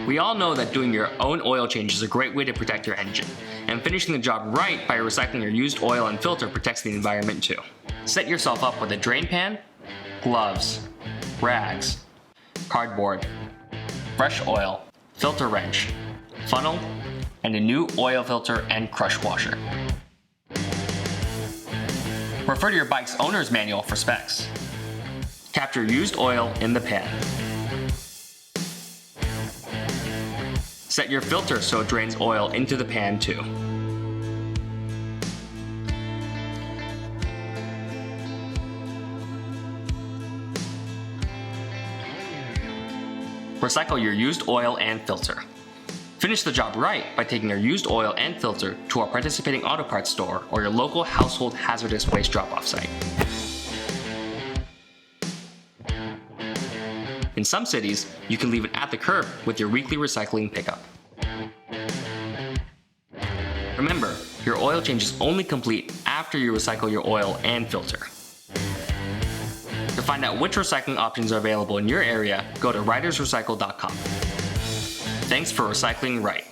We all know that doing your own oil change is a great way to protect your engine, and finishing the job right by recycling your used oil and filter protects the environment too. Set yourself up with a drain pan, gloves, rags, cardboard, fresh oil, filter wrench, funnel, and a new oil filter and crush washer. Refer to your bike's owner's manual for specs. Capture used oil in the pan. Set your filter so it drains oil into the pan too. Recycle your used oil and filter. Finish the job right by taking your used oil and filter to our participating auto parts store or your local household hazardous waste drop-off site. In some cities, you can leave it at the curb with your weekly recycling pickup. Remember, your oil change is only complete after you recycle your oil and filter. To find out which recycling options are available in your area, go to ridersrecycle.com. Thanks for recycling right.